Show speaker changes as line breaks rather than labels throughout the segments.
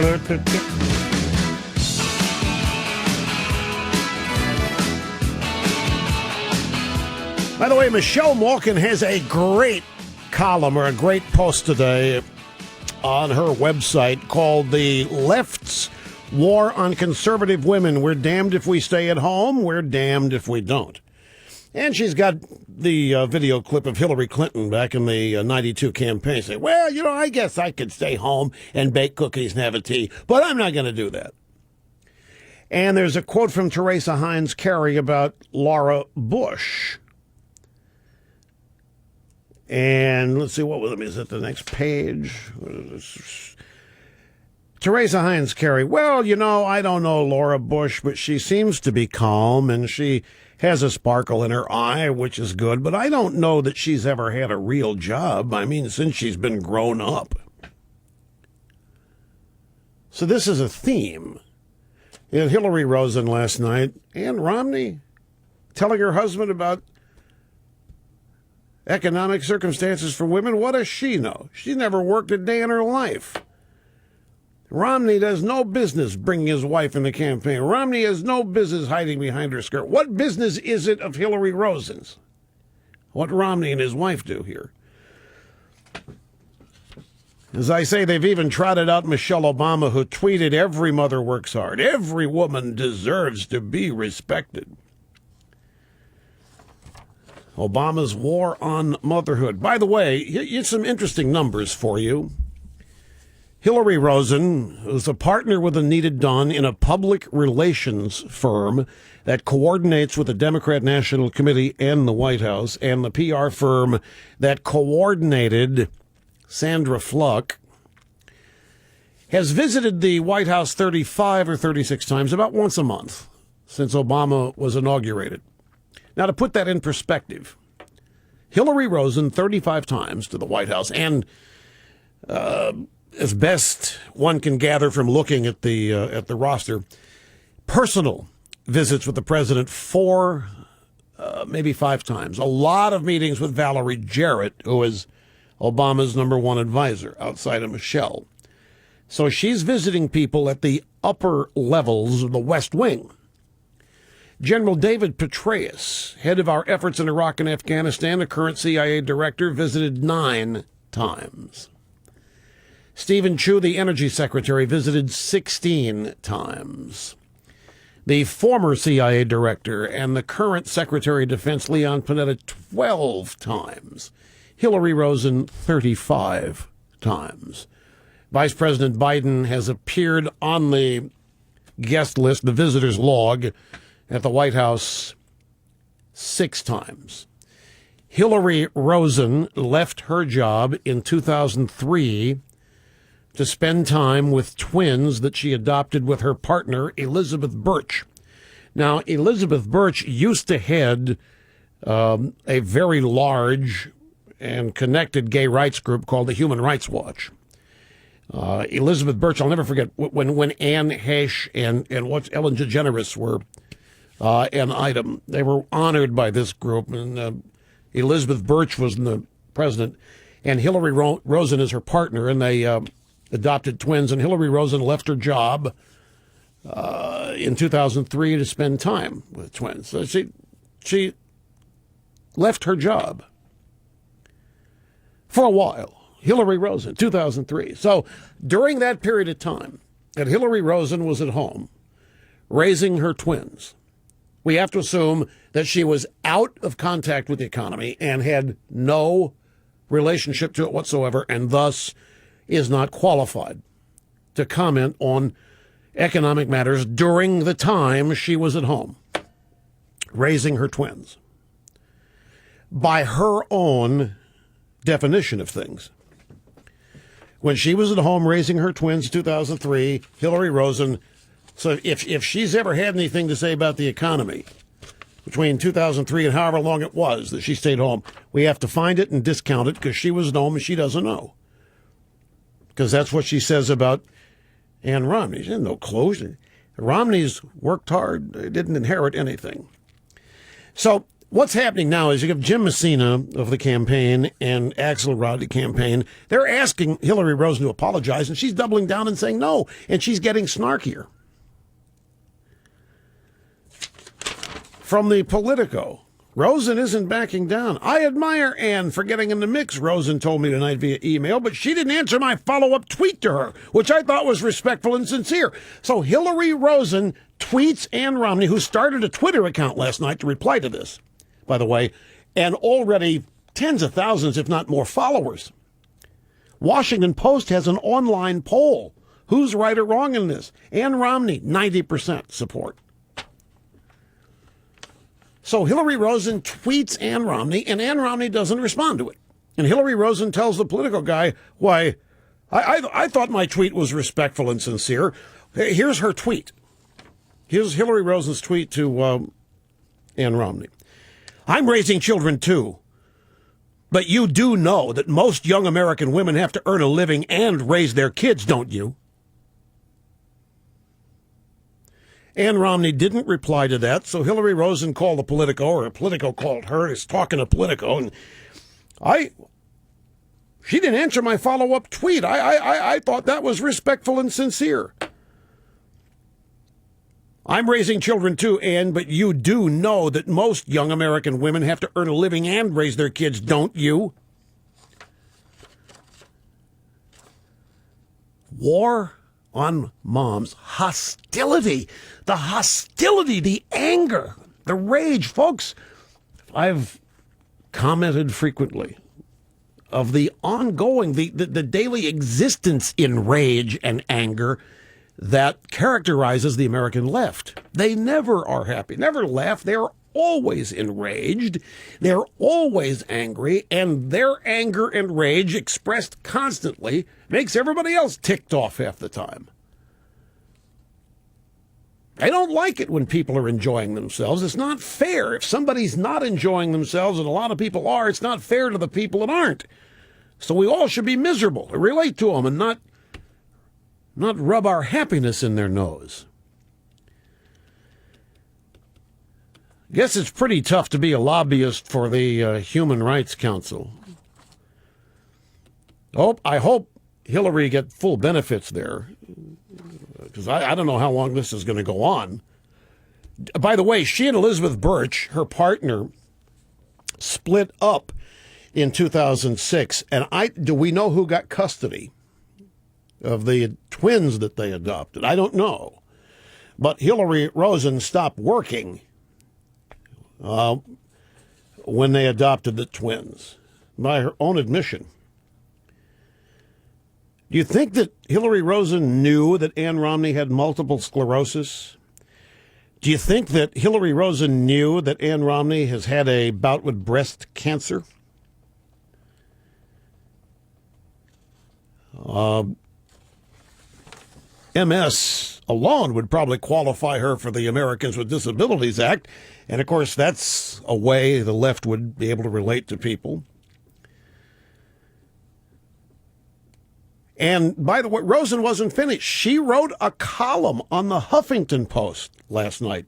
By the way, Michelle Malkin has a great column or a great post today on her website called The Left's War on Conservative Women. We're damned if we stay at home. We're damned if we don't. And she's got the video clip of Hillary Clinton back in the 92 campaign saying, well, I guess I could stay home and bake cookies and have a tea, but I'm not going to do that. And there's a quote from Teresa Heinz Kerry about Laura Bush. And let's see, is it the next page? Teresa Heinz Kerry, well, I don't know Laura Bush, but she seems to be calm and she has a sparkle in her eye, which is good, but I don't know that she's ever had a real job. I mean, since she's been grown up. So this is a theme. And Hilary Rosen last night, and Romney telling her husband about economic circumstances for women. What does she know? She never worked a day in her life. Romney does no business bringing his wife in the campaign. Romney has no business hiding behind her skirt. What business is it of Hilary Rosen's? What Romney and his wife do here? As I say, they've even trotted out Michelle Obama, who tweeted, every mother works hard. Every woman deserves to be respected. Obama's war on motherhood. By the way, here's some interesting numbers for you. Hilary Rosen is a partner with Anita Dunn in a public relations firm that coordinates with the Democrat National Committee and the White House, and the PR firm that coordinated Sandra Fluck has visited the White House 35 or 36 times, about once a month, since Obama was inaugurated. Now, to put that in perspective, Hilary Rosen 35 times to the White House, and as best one can gather from looking at the roster, personal visits with the president 4, maybe 5 times. A lot of meetings with Valerie Jarrett, who is Obama's number one advisor outside of Michelle. So she's visiting people at the upper levels of the West Wing. General David Petraeus, head of our efforts in Iraq and Afghanistan, the current CIA director, visited 9 times. Stephen Chu, the energy secretary, visited 16 times. The former CIA director and the current Secretary of Defense, Leon Panetta, 12 times. Hilary Rosen, 35 times. Vice President Biden has appeared on the guest list, the visitors log, at the White House 6 times. Hilary Rosen left her job in 2003 to spend time with twins that she adopted with her partner, Elizabeth Birch. Now, Elizabeth Birch used to head a very large and connected gay rights group called the Human Rights Watch. Elizabeth Birch, I'll never forget, when Anne Heche and Ellen DeGeneres were an item, they were honored by this group, and Elizabeth Birch was the president, and Hilary Rosen is her partner, and they adopted twins, and Hilary Rosen left her job in 2003 to spend time with twins. So she left her job for a while. Hilary Rosen, 2003. So during that period of time that Hilary Rosen was at home raising her twins, we have to assume that she was out of contact with the economy and had no relationship to it whatsoever, and thus is not qualified to comment on economic matters during the time she was at home raising her twins. By her own definition of things. When she was at home raising her twins in 2003, Hilary Rosen, so if she's ever had anything to say about the economy between 2003 and however long it was that she stayed home, we have to find it and discount it because she was at home and she doesn't know. Because that's what she says about Ann Romney. She had no clue. Romney's worked hard. They didn't inherit anything. So what's happening now is you have Jim Messina of the campaign and Axelrod, the campaign. They're asking Hilary Rosen to apologize, and she's doubling down and saying no, and she's getting snarkier. From the Politico, Rosen isn't backing down. I admire Ann for getting in the mix, Rosen told me tonight via email, but she didn't answer my follow-up tweet to her, which I thought was respectful and sincere. So Hilary Rosen tweets Ann Romney, who started a Twitter account last night to reply to this, by the way, and already tens of thousands, if not more, followers. Washington Post has an online poll. Who's right or wrong in this? Ann Romney, 90% support. So Hilary Rosen tweets Ann Romney, and Ann Romney doesn't respond to it. And Hilary Rosen tells the Politico guy, why, I thought my tweet was respectful and sincere. Here's her tweet. Here's Hilary Rosen's tweet to Ann Romney. I'm raising children, too. But you do know that most young American women have to earn a living and raise their kids, don't you? Ann Romney didn't reply to that, so Hilary Rosen called the Politico, or Politico called her, is talking to Politico, and she didn't answer my follow-up tweet. I thought that was respectful and sincere. I'm raising children too, Ann, but you do know that most young American women have to earn a living and raise their kids, don't you? War on moms. Hostility. The hostility, the anger, the rage. Folks, I've commented frequently of the ongoing, the daily existence in rage and anger that characterizes the American left. They never are happy, never laugh. They're always enraged. They're always angry, and their anger and rage expressed constantly makes everybody else ticked off half the time. They don't like it when people are enjoying themselves. It's not fair. If somebody's not enjoying themselves, and a lot of people are, it's not fair to the people that aren't. So we all should be miserable, relate to them, and not rub our happiness in their nose. Guess it's pretty tough to be a lobbyist for the Human Rights Council. I hope Hilary get full benefits there, because I don't know how long this is going to go on. By the way, she and Elizabeth Birch, her partner, split up in 2006. And do we know who got custody of the twins that they adopted? I don't know. But Hilary Rosen stopped working when they adopted the twins, by her own admission. Do you think that Hilary Rosen knew that Ann Romney had multiple sclerosis? Do you think that Hilary Rosen knew that Ann Romney has had a bout with breast cancer? MS alone would probably qualify her for the Americans with Disabilities Act. And, of course, that's a way the left would be able to relate to people. And, by the way, Rosen wasn't finished. She wrote a column on the Huffington Post last night.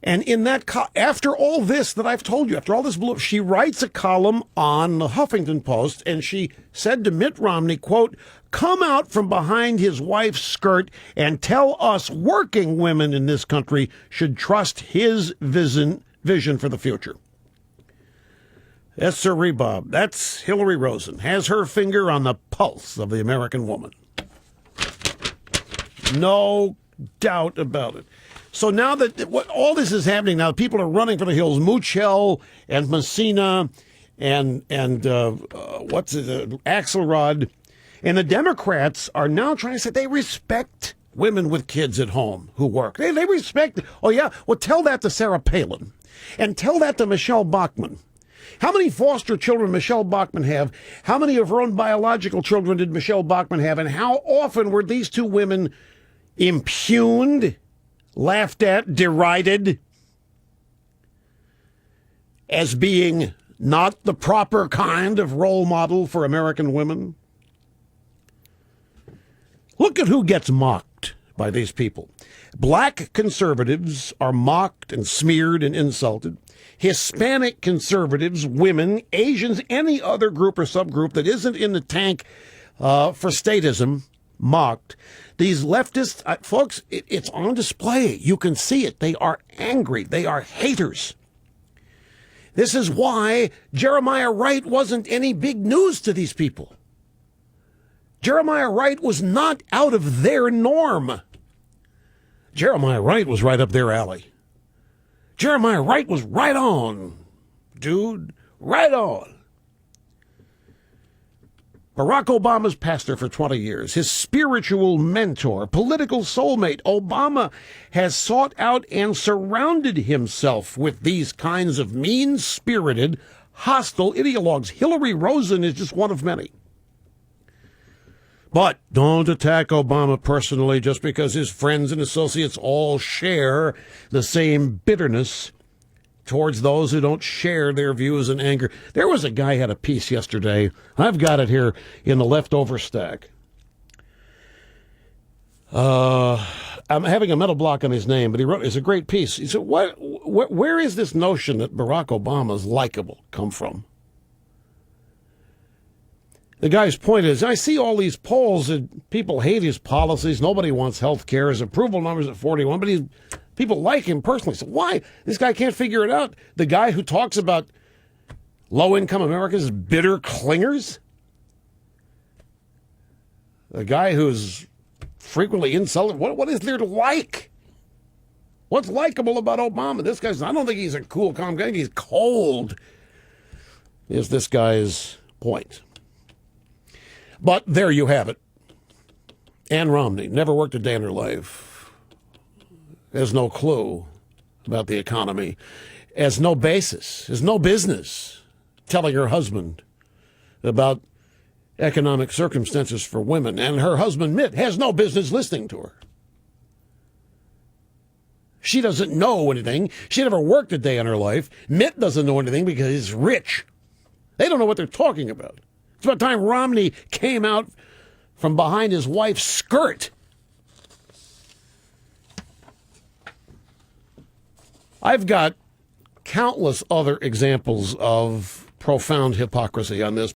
And in that, after all this that I've told you, after all this blue, she writes a column on the Huffington Post, and she said to Mitt Romney, quote, "Come out from behind his wife's skirt and tell us working women in this country should trust his vision for the future." That's Sir Rebob. That's Hilary Rosen. Has her finger on the pulse of the American woman. No doubt about it. So now that all this is happening, now people are running for the hills. Muchel and Messina and Axelrod. And the Democrats are now trying to say they respect women with kids at home who work. They respect. Oh, yeah. Well, tell that to Sarah Palin. And tell that to Michelle Bachmann. How many foster children Michelle Bachmann have? How many of her own biological children did Michelle Bachmann have? And how often were these two women impugned, laughed at, derided as being not the proper kind of role model for American women? Look at who gets mocked by these people. Black conservatives are mocked and smeared and insulted. Hispanic conservatives, women, Asians, any other group or subgroup that isn't in the tank for statism, mocked. These leftists, folks, it's on display. You can see it. They are angry. They are haters. This is why Jeremiah Wright wasn't any big news to these people. Jeremiah Wright was not out of their norm. Jeremiah Wright was right up their alley. Jeremiah Wright was right on, dude, right on. Barack Obama's pastor for 20 years, his spiritual mentor, political soulmate, Obama has sought out and surrounded himself with these kinds of mean-spirited, hostile ideologues. Hilary Rosen is just one of many. But don't attack Obama personally just because his friends and associates all share the same bitterness towards those who don't share their views and anger. There was a guy who had a piece yesterday. I've got it here in the leftover stack. I'm having a mental block on his name, but he wrote, it's a great piece. He said, where is this notion that Barack Obama is likable come from? The guy's point is, I see all these polls that people hate his policies. Nobody wants health care. His approval number's at 41, but people like him personally. So why? This guy can't figure it out. The guy who talks about low-income Americans as bitter clingers? The guy who's frequently insulted. What is there to like? What's likable about Obama? This guy's, I don't think he's a cool, calm guy. I think he's cold, is this guy's point. But there you have it. Ann Romney, never worked a day in her life, has no clue about the economy, has no basis, has no business telling her husband about economic circumstances for women, and her husband, Mitt, has no business listening to her. She doesn't know anything. She never worked a day in her life. Mitt doesn't know anything because he's rich. They don't know what they're talking about. It's about time Romney came out from behind his wife's skirt. I've got countless other examples of profound hypocrisy on this.